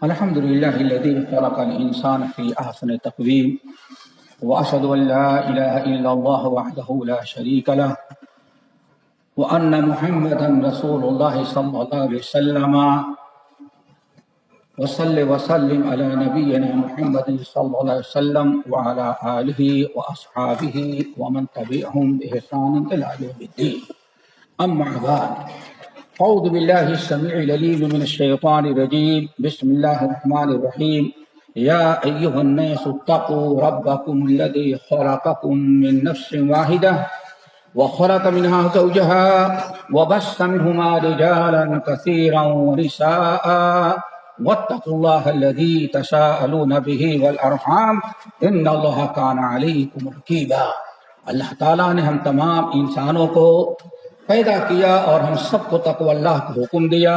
الحمد لله الذي خلق الإنسان في أحسن تقويم وأشهد أن لا إله إلا الله وحده لا شريك له وأن محمدا رسول الله صلى الله عليه وسلم وصل وسلم على نبينا محمد صلى الله عليه وسلم وعلى آله وأصحابه ومن تبعهم بإحسان إلى يوم الدين. أما بعد، أعوذ بالله السميع العليم من الشيطان الرجيم. بسم الله الرحمن الرحيم. يا أيها الناس اتقوا ربكم الذي خلقكم من نفس واحدة وخلق منها زوجها وبث منهما رجالا كثيرا ونساء واتقوا الله الذي تساءلون به والأرحام إن الله كان عليكم رقيبا. اللہ تعالیٰ نے ہم تمام انسانوں کو پیدا کیا اور ہم سب کو تقوی اللہ کو حکم دیا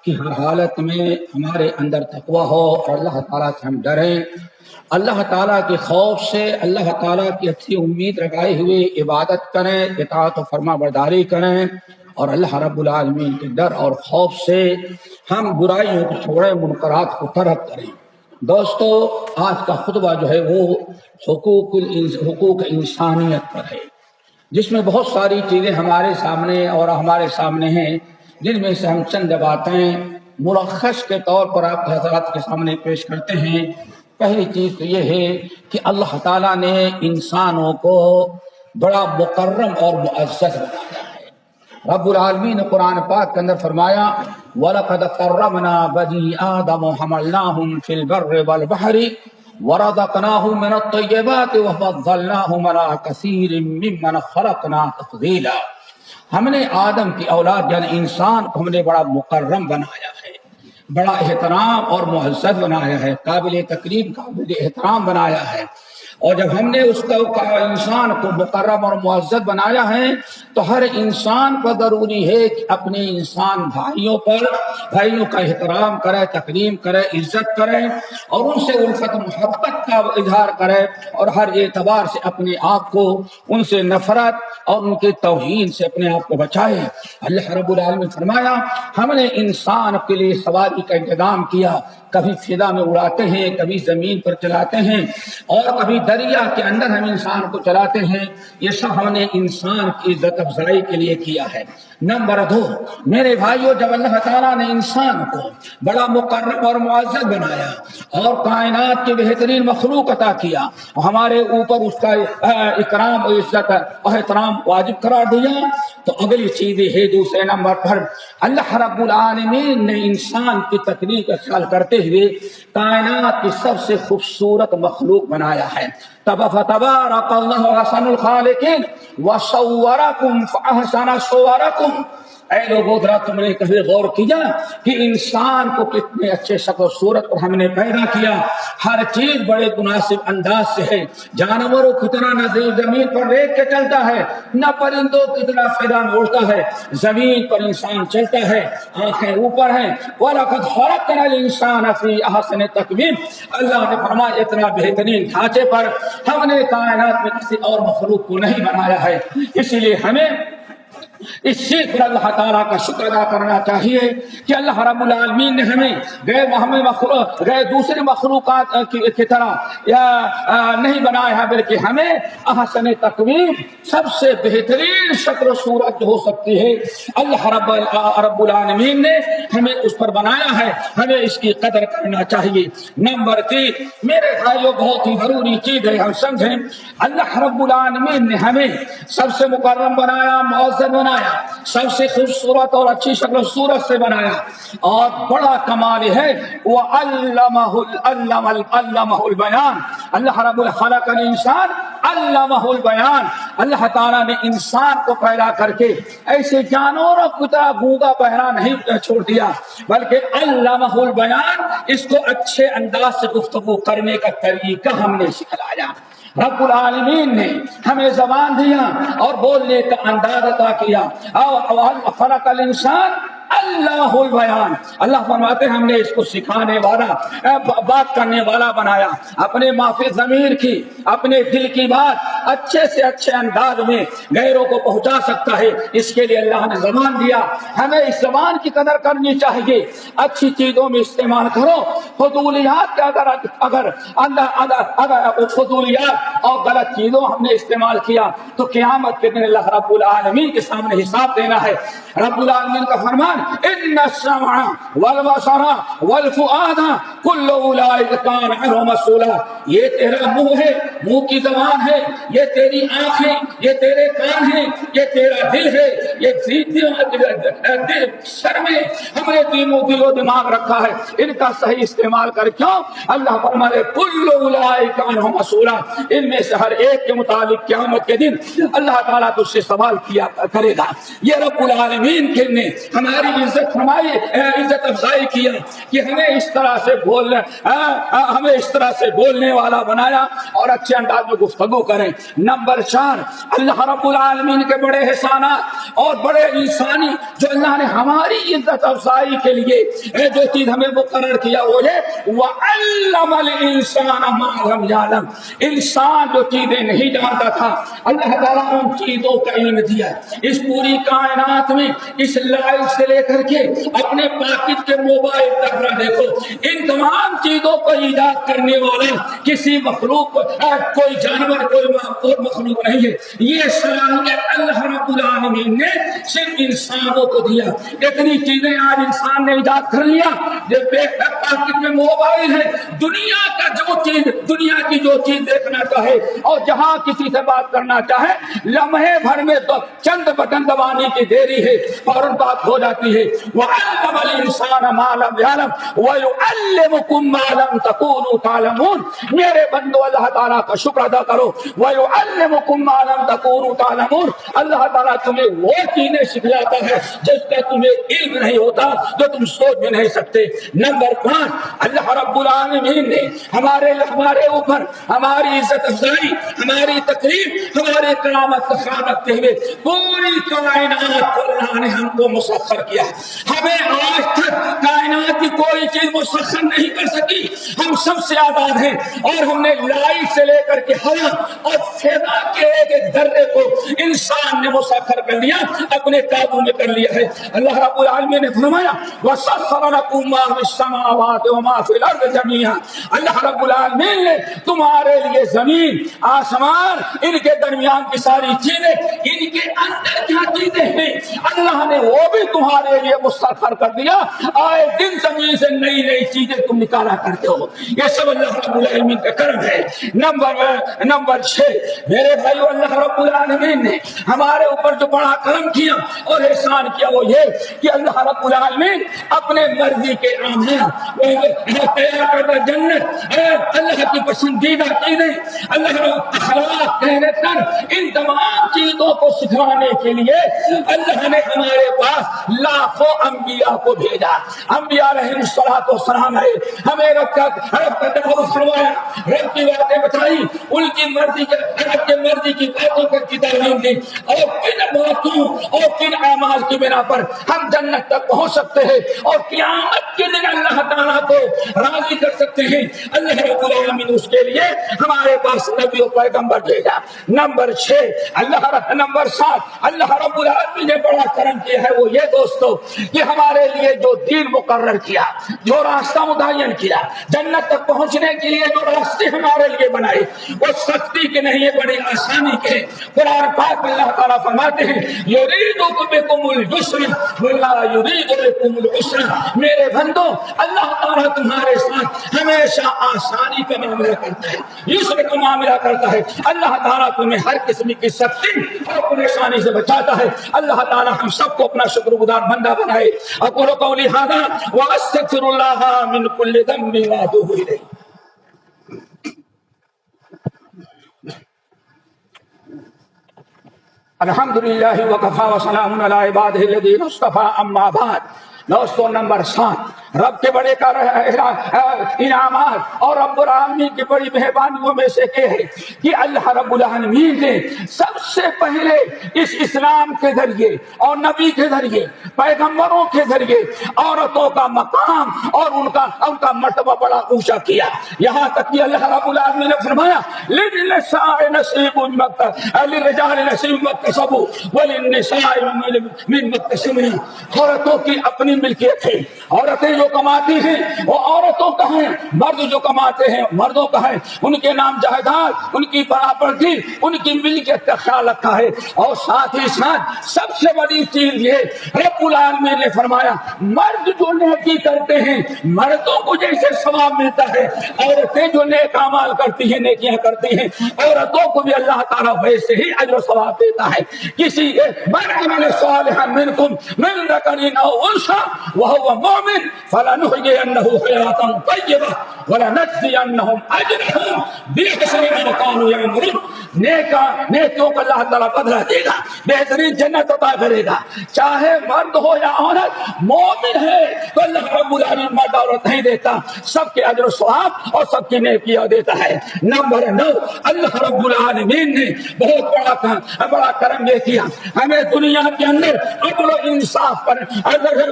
کہ ہر حالت میں ہمارے اندر تقوی ہو اور اللہ تعالیٰ سے ہم ڈریں، اللہ تعالیٰ کے خوف سے، اللہ تعالیٰ کی اچھی امید لگائے ہوئے عبادت کریں، اطاعت و فرما برداری کریں، اور اللہ رب العالمین کے ڈر اور خوف سے ہم برائیوں کو چھوڑیں، منکرات کو ترک کریں۔ دوستو، آج کا خطبہ جو ہے وہ حقوق انسانیت پر ہے، جس میں بہت ساری چیزیں ہمارے سامنے اور ہمارے سامنے ہیں، جن میں سے ہم چند باتیں ملخص کے طور پر آپ حضرات کے سامنے پیش کرتے ہیں۔ پہلی چیز تو یہ ہے کہ اللہ تعالیٰ نے انسانوں کو بڑا مکرم اور معزز بنایا ہے۔ رب العالمین نے قرآن پاک کے اندر فرمایا وَلَقَدْ كَرَّمْنَا بَنِي آدَمَ وَحَمَلْنَاهُمْ فِي الْبَرِّ وَالْبَحْرِ وَرَزَقْنَاهُم مِّنَ الطَّيِّبَاتِ وَفَضَّلْنَاهُمْ عَلَىٰ كَثِيرٍ مِّمَّنْ خَلَقْنَا تَفْضِيلًا۔ ہم نے آدم کی اولاد یعنی انسان کو ہم نے بڑا مکرم بنایا ہے، بڑا احترام اور معزز بنایا ہے، قابل تکریم، قابل احترام بنایا ہے۔ اور جب ہم نے اس کو انسان کو مکرم اور معزز بنایا ہے تو ہر انسان پر ضروری ہے کہ اپنے انسان بھائیوں کا احترام کرے، تکریم کرے، عزت کرے اور ان سے الفت محبت کا اظہار کرے، اور ہر اعتبار سے اپنے آپ کو ان سے نفرت اور ان کے توہین سے اپنے آپ کو بچائے۔ اللہ رب العالمین فرمایا ہم نے انسان کے لیے سواری کا انتظام کیا، کبھی فضا میں اڑاتے ہیں، کبھی زمین پر چلاتے ہیں، اور کبھی دریا کے اندر ہم انسان کو چلاتے ہیں۔ یہ سب ہم نے انسان کی عزت افزائی کے لیے کیا ہے۔ نمبر 2، میرے بھائیو، جب اللہ تعالیٰ نے انسان کو بڑا مکرم اور معزز بنایا اور کائنات کی بہترین مخلوق عطا کیا، ہمارے اوپر اس کا اکرام و عزت اور احترام واجب قرار دیا، تو اگلی چیز ہے دوسرے نمبر پر اللہ رب العالمین نے انسان کی تکلیف کا خیال کرتے ہوئے کائنات کی سب سے خوبصورت مخلوق بنایا ہے۔ تبارک اللہ احسن الخالقین وصورکم فاحسن صورکم۔ اے لوگو، ذرا تم نے کبھی غور کیا کہ انسان کو کتنے اچھے شکل و صورت پر ہم نے پیدا کیا؟ ہر چیز بڑے مناسب انداز سے ہے، جانوروں کی طرح نہ زمین پر ریت کے چلتا ہے، نہ پرندوں کی طرح فضا میں اڑتا ہے، زمین پر انسان چلتا ہے، آنکھیں اوپر ہیں۔ وَلَقَدْ خَلَقْنَا الْإِنسَانَ فِي أَحْسَنِ تَقْوِيمٍ۔ اللہ نے فرمایا اتنا بہترین ڈھانچے پر ہم نے کائنات میں کسی اور مخلوق کو نہیں بنایا ہے۔ اسی لیے ہمیں اس چیز پر اللہ تعالیٰ کا شکر ادا کرنا چاہیے کہ اللہ رب العالمین نے ہمیں غیر دوسرے مخلوقات کی طرح نہیں بنایا ہے، بلکہ ہمیں احسن تقویم، سب سے بہترین شکل و صورت جو ہو سکتی ہے، اللہ رب العالمین نے ہمیں اس پر بنایا ہے، ہمیں اس کی قدر کرنا چاہیے۔ نمبر 3، میرے بھائیوں، بہت ہی ضروری چیز ہے ہم سمجھیں، اللہ رب العالمین نے ہمیں سب سے مکرم بنایا، معزز بنایا، سب سے خوبصورت اور اچھی شکل و صورت سے بنایا، اور بڑا کمال ہے وَعَلَّمَهُ الْبَيَانَ۔ اللہ رب خلق الانسان علمہ البیان۔ اللہ تعالیٰ نے انسان کو پیدا کر کے ایسے جانوروں کی طرح گونگا بہرا نہیں چھوڑ دیا، بلکہ علمہ البیان، اس کو اچھے انداز سے گفتگو کرنے کا طریقہ ہم نے سکھلایا۔ رب العالمین نے ہمیں زبان دیا اور بولنے کا انداز عطا کیا۔ خلق الانسان اللہ البیان، اللہ فرماتے ہیں ہم نے اس کو سکھانے والا، بات کرنے والا بنایا، اپنے معافی ضمیر کی، اپنے دل کی بات اچھے سے اچھے انداز میں غیروں کو پہنچا سکتا ہے، اس کے لیے اللہ نے زبان دیا، ہمیں اس زبان کی قدر کرنی چاہیے، اچھی چیزوں میں استعمال کرو، فضولیات کا اگر فضولیات اور غلط چیزوں ہم نے استعمال کیا تو قیامت کے دن اللہ رب العالمین کے سامنے حساب دینا ہے۔ رب العالمین کا فرمان ان السمع والبصر والفؤاد کل اولئک کان عنہ مسئولا، یہ تیرا منہ ہے، منہ کی زبان ہے، یہ تیری آنکھ ہے، یہ تیرے کان ہے، یہ تیرا دل ہے، یہ سر میں ہم نے دل و دماغ رکھا ہے، ان کا صحیح استعمال کر کیوں اللہ فرمائے کل اولئک عنہ مسئولا، ان میں سے ہر ایک کے متعلق قیامت کے دن اللہ تعالیٰ تجھ سے سوال کیا کرے گا۔ یہ رب العالمین نے ہماری عزت افزائی کیا کہ ہمیں اس طرح سے بولنے والا بنایا اور اچھے انداز میں گفتگو کریں۔ نمبر 4، اللہ رب العالمین کے بڑے احسانات اور بڑے انسانی جو اللہ نے ہماری عزت افزائی کے لیے جو چیز ہمیں مقرر کیا وہ ہے وَعَلَّمَ الْإِنسَانَ مَا لَمْ يَعْلَمْ، انسان جو چیزیں نہیں جانتا تھا اللہ تعالیٰ ان چیزوں کا علم دیا۔ اس پوری کائنات میں اس لائٹ سے لے کر کے اپنے پاکٹ کے موبائل تک نہ دیکھو، ان تمام چیزوں کو ایجاد کرنے والا کسی مخلوق کوئی جانور کوئی مخلوق نہیں ہے، یہ صلاحیت اللہ رب العالمین نے صرف انسانوں کو دیا۔ اتنی چیزیں آج انسان نے ایجاد کر لیا، پاکٹ میں موبائل ہے، دنیا کی جو چیز دیکھنا چاہے اور جہاں کسی سے بات کرنا چاہے لمحے بھر میں تو چند بٹن دبانے کی دیری ہے فوراً بات ہو جاتی ہے۔ وَعَلَّمَ الْإِنسَانَ مَا لَمْ يَعْلَمْ وَيُعَلِّمُكُم مَّا لَمْ تَكُونُوا تَعْلَمُونَ، میرے بندو اللہ تعالیٰ کا شکر ادا کرو۔ وَيُعَلِّمُكُم مَّا لَمْ تَكُونُوا تَعْلَمُونَ، اللہ تعالیٰ تمہیں وہ چیزیں سکھلاتا ہے جس کا تمہیں علم نہیں ہوتا، جو تم سوچ بھی نہیں سکتے۔ نمبر 5، اللہ رب العالمین نے ہمارے اوپر ہماری عزت افزائی، ہماری تقریب، ہمارے قیامت کا خیال رکھتے ہوئے پوری کائنات کو اللہ نے ہم کو مسخر کیا۔ ہمیں آج تک کائنات کی کوئی چیز مسخر نہیں کر سکی، ہم سب سے آزاد ہیں، اور ہم نے لائٹ سے لے کر کے ہوا اور فضا کے ایک ذرے کو انسان نے مسخر کر لیا، اپنے قابو میں کر لیا ہے۔ اللہ رب العالمین نے فرمایا وَسَخَّرَ لَكُم مَّا فِي السَّمَاوَاتِ وَمَا فِي الْأَرْضِ جَمِيعًا، اللہ رب العالمین نے تمہارے لیے زمین آسمان ان کے درمیان کی ساری چیزیں، ان کے اندر کیا چیزیں ہیں اللہ نے وہ بھی تمہارے لیے مسخر کر دیا۔ آئے دن زمین سے نئی نئی چیزیں تم نکالا کرتے ہو، یہ سب اللہ رب العالمین کا کرم ہے۔ نمبر 6، میرے بھائیو، اللہ رب العالمین نے ہمارے اوپر جو بڑا کرم کیا اور احسان کیا وہ یہ کہ اللہ رب العالمین اپنے مرضی کے تیار کردہ جنت، اللہ کی پسندیدہ چیزیں، اللہ اخلاق کہنے تر، ان تمام چیزوں کو سکھانے کے لیے اللہ نے ہمارے پاس لاکھوں انبیاء کو بھیجا۔ انبیاء علیہ السلام ہے، ہمیں رب کا تعارف کروایا، رب کی باتیں بتائی، ان کی مرضی کی باتوں کی تعلیم دی، اور کن باتوں اور کن اعمال کی بنا پر ہم جنت تک پہنچ سکتے ہیں اور قیامت کے دن اللہ تعالیٰ کو راضی کر سکتے ہیں۔ اللہ رب العالمین اس کے لیے ہمارے پاس نبی و پیغمبر بھیجا۔ نمبر 7، اللہ رب العالمین نے بڑا کرم کیا ہے وہ یہ دوستو کہ ہمارے لیے جو دین مقرر کیا، جو راستہ متعین کیا، جنت تک پہنچنے کے لیے جو راستے ہمارے لیے بنائے، وہ سختی کے نہیں، بڑی آسانی کے۔ قرآن پاک میں اللہ تعالیٰ فرماتے ہیں یرید بکم الیسر ولا یرید بکم العسر، میرے بندو اللہ تعالیٰ تمہارے ساتھ ہمیشہ آسانی کا معاملہ کرتا ہے، یسر کا معاملہ کرتا ہے۔ اللہ تعالیٰ تمہیں ہر قسم کی سختی اور پریشانی سے بچاتا ہے۔ اللہ تعالیٰ ہم سب کو اپنا شکر گزار بندہ بنائے۔ اقول قولی ھذا واستغفر اللہ من کل ذنب واتوب الیہ۔ الحمدللہ وکفی وسلام علی عبادہ الذین اصطفی، اما بعد۔ دوستو، نمبر 7، رب کے بڑے انعامات اور رب العالمین کی بڑی مہربانیوں میں سے یہ ہے کہ اللہ رب العالمین نے سب سے پہلے اس اسلام کے ذریعے اور نبی کے ذریعے پیغمبروں کے ذریعے عورتوں کا مقام اور ان کا مرتبہ بڑا اونچا کیا، یہاں تک کہ اللہ رب العالمین نے فرمایا للنساء نصیب للرجال نصیب مما اکتسبوا وللنساء مما اکتسبن، عورتوں کی اپنی ملکیت ہے، عورتیں جو کماتی ہیں وہ عورتوں کا ہے، مرد جو کماتے ہیں مردوں کا ہے، ان کے نام جائیداد، ان کی پراپرٹی، ان کی ملکیت کا خیال رکھا ہے۔ اور ساتھ ہی ساتھ سب سے بڑی چیز یہ رب العالمین نے فرمایا مرد جو نیکی کرتے ہیں مردوں کو جیسے ثواب ملتا ہے، عورتیں جو نیک اعمال کرتی ہیں نیکیاں کرتی ہیں عورتوں کو بھی اللہ تعالیٰ ویسے ہی اجر و ثواب دیتا ہے۔ کسی من عمل صالحا منکم من ذکر او انثی وهو مؤمن فلنحیینہ حیاتا طیبہ ولنجزینہم اجرہم بأحسن ما كانوا یعملون، نیکیوں کا اللہ تعالیٰ بدلہ دے گا، بہترین جنت عطا کرے گا، چاہے مرد ہو یا عورت مومن ہے تو اللہ رب العالمین مرد عورت نہیں دیتا، سب کے اجر و ثواب اور سب کی نیکیاں دیتا ہے۔ نمبر 9، اللہ رب العالمین نے بہت بڑا کرم یہ کیا، ہمیں دنیا کے اندر عدل و انصاف پر،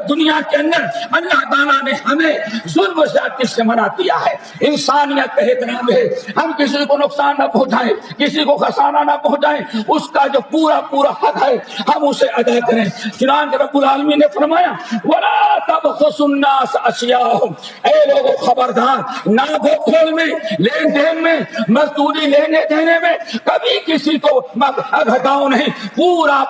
دنیا کے اندر اللہ تعالیٰ نے ہمیں ظلم و زیادتی سے منع کیا ہے، انسانیت کا احترام ہے، ہم کسی کو نقصان نہ پہنچائیں، کسی کو خسارہ نہ پہنچائیں، اس کا جو پورا حق ہے ہم اسے ادا کریں۔ چنانچہ رب العالمین نے فرمایا وَلَا تَبْخَسُوا النَّاسَ أَشْيَاءَهُمْ، اے لوگوں خبردار، نہ کھول میں، لین دین میں، مزدوری لینے دینے میں کبھی کسی کو گھٹاؤ نہیں، پورا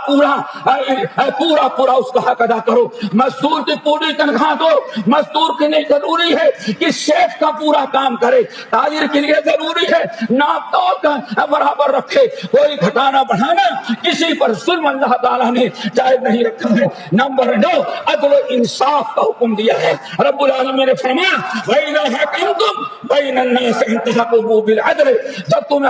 اس کا حق ادا کرو، مزدور کی پوری تنخواہ دو، مزدور کے لیے ضروری ہے کہ شیف کا پورا کام کرے، تاجر کے لیے ضروری ہے ناپ تول کا برابر رکھے، کوئی گھٹانا بڑھانا کسی پر ظلم اللہ تعالیٰ نے جائز نہیں رکھا ہے۔ نمبر 9، عدل و انصاف کا حکم دیا ہے، رب العالمین نے فرمایا وَإِذَا حَكَمْتُمْ بَيْنَ النَّاسِ أَن تَحْكُمُوا بِالْعَدْلِ، جب تم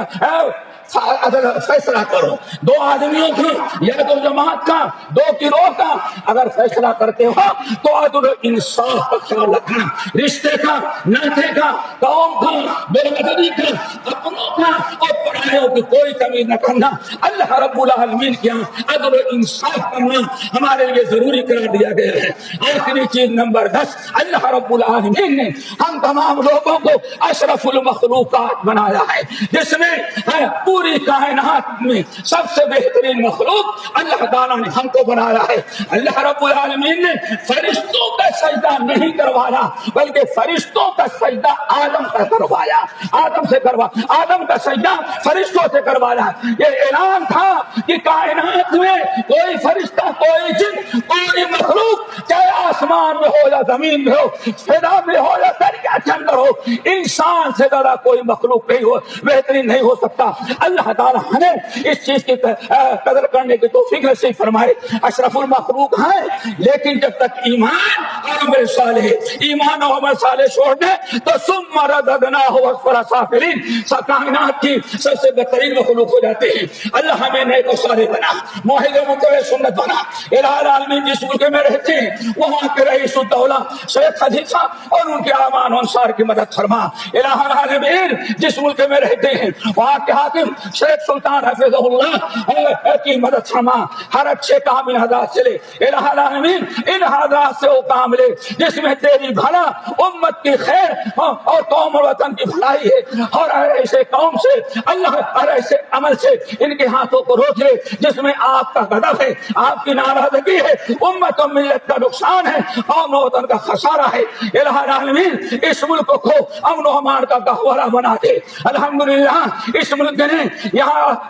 فیصلہ کرو دو آدمیوں کا یا دو جماعت کا، دو گروہ کا، اگر فیصلہ کرتے ہو تو عدل و انصاف کا خیال رکھنا، رشتے کا، ناطے کا، قوم کا، برادری کا، اپنوں کا اور پرایوں کی کوئی کمی نہ کرنا۔ اللہ رب العالمین کے یہاں عدل و انصاف کرنا ہمارے لیے ضروری قرار دیا گیا ہے۔ آخری چیز نمبر 10، اللہ رب العالمین نے ہم تمام لوگوں کو اشرف المخلوقات بنایا ہے، جس میں پوری کائنات میں سب سے بہترین مخلوق اللہ تعالیٰ نے ہم کو بنایا ہے۔ اللہ رب العالمین نے فرشتوں کا سجدہ نہیں کروایا بلکہ فرشتوں کا سجدہ آدم کا کروایا، آدم کا سجدہ فرشتوں سے کروایا۔ یہ اعلان تھا کہ کائنات میں کوئی فرشتہ، کوئی جن، کوئی مخلوق، چاہے آسمان میں ہو یا زمین میں ہو، فضا میں ہو یا دریا کے اندر ہو، انسان سے زیادہ کوئی مخلوق نہیں ہو، بہترین نہیں ہو سکتا۔ اللہ تعالیٰ ہمیں اس چیز کی قدر کرنے کی توفیق نصیب فرمائے۔ اشرف المخلوق ہیں لیکن جب تک ایمان اور عمل صالح، ایمان اور عمل صالح چھوڑ دیں تو ثم رددناہ اسفل سافلین، کائنات کی سب سے بہترین مخلوق ہو جاتے ہیں۔ اللہ ہمیں نیک و صالح بنا، موحد و متبع سنت بنا۔ الہ العالمین جس ملک میں رہتے ہیں وہاں کے رئیس الدولہ شیخ خلیفہ اور ان کے اعوان و انصار کی مدد فرما۔ الہ العالمین جس ملک میں رہتے ہیں وہاں کے حاکم شیخ سلطان حفظہ اللہ کی مدد فرما، ہر اچھے کام ان حضرات سے لے۔ الہ العالمین ان حضرات سے وہ کام لے جس میں تیری بھلا، امت کی خیر اور قوم اور وطن کی بھلائی ہے، اور ایسے قوم سے اللہ، اور ایسے عمل سے ان کے ہاتھوں کو روک لے جس میں آپ کا غضب ہے، آپ کی ناراضگی ہے، امت و ملت کا نقصان ہے، قوم و وطن کا خسارہ ہے۔ الہ العالمین اس ملک کو امن و امان کا گہوارہ بنا دے۔ الحمدللہ اس ملک نے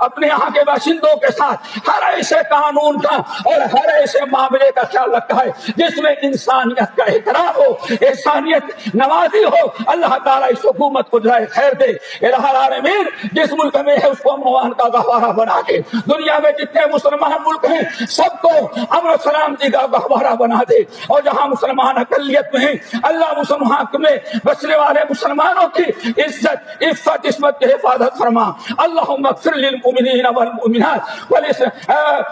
اپنے یہاں کے باشندوں کے ساتھ ہر ایسے قانون کا اور ہر ایسے معاملے کا خیال رکھا ہے جس میں انسانیت کا احترام ہو، انسانیت نوازی ہو۔ اللہ تعالیٰ اس حکومت کو جزائے خیر دے۔ الہ العالمین جس ملک میں ہے اس کو امن و امان کا گہوارہ بنا دے۔ دنیا میں جتنے مسلمان ملک ہیں سب کو امن و سلامتی کا گہوارہ بنا دے، اور جہاں مسلمان اقلیت میں ہیں اللہ مسلمان میں بسنے والے مسلمانوں کی عزت، عفت، عصمت کی حفاظت فرما۔ اللہم اغفر للمؤمنین والمؤمنات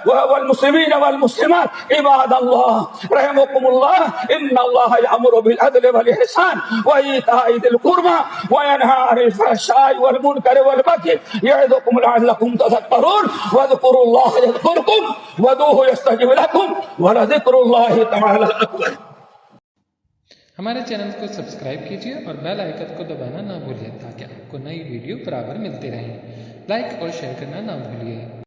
والمسلمين والمسلمات عباد الله رحمكم الله إن الله يأمر بالعدل والإحسان وإيتاء ذي القربى وينهى عن الفحشاء والمنكر والبغي يعظكم لعلكم تذكرون واذكروا الله يذكركم وادعوه يستجب لكم ولذكر الله تعالى أكبر. ہمارے چینل کو سبسکرائب کیجیے اور بیل آئیکن کو دبانا نہ بھولیے تاکہ آپ کو نئی ویڈیو برابر ملتی رہیں. لائک اور شیئر کرنا نہ بھولیے.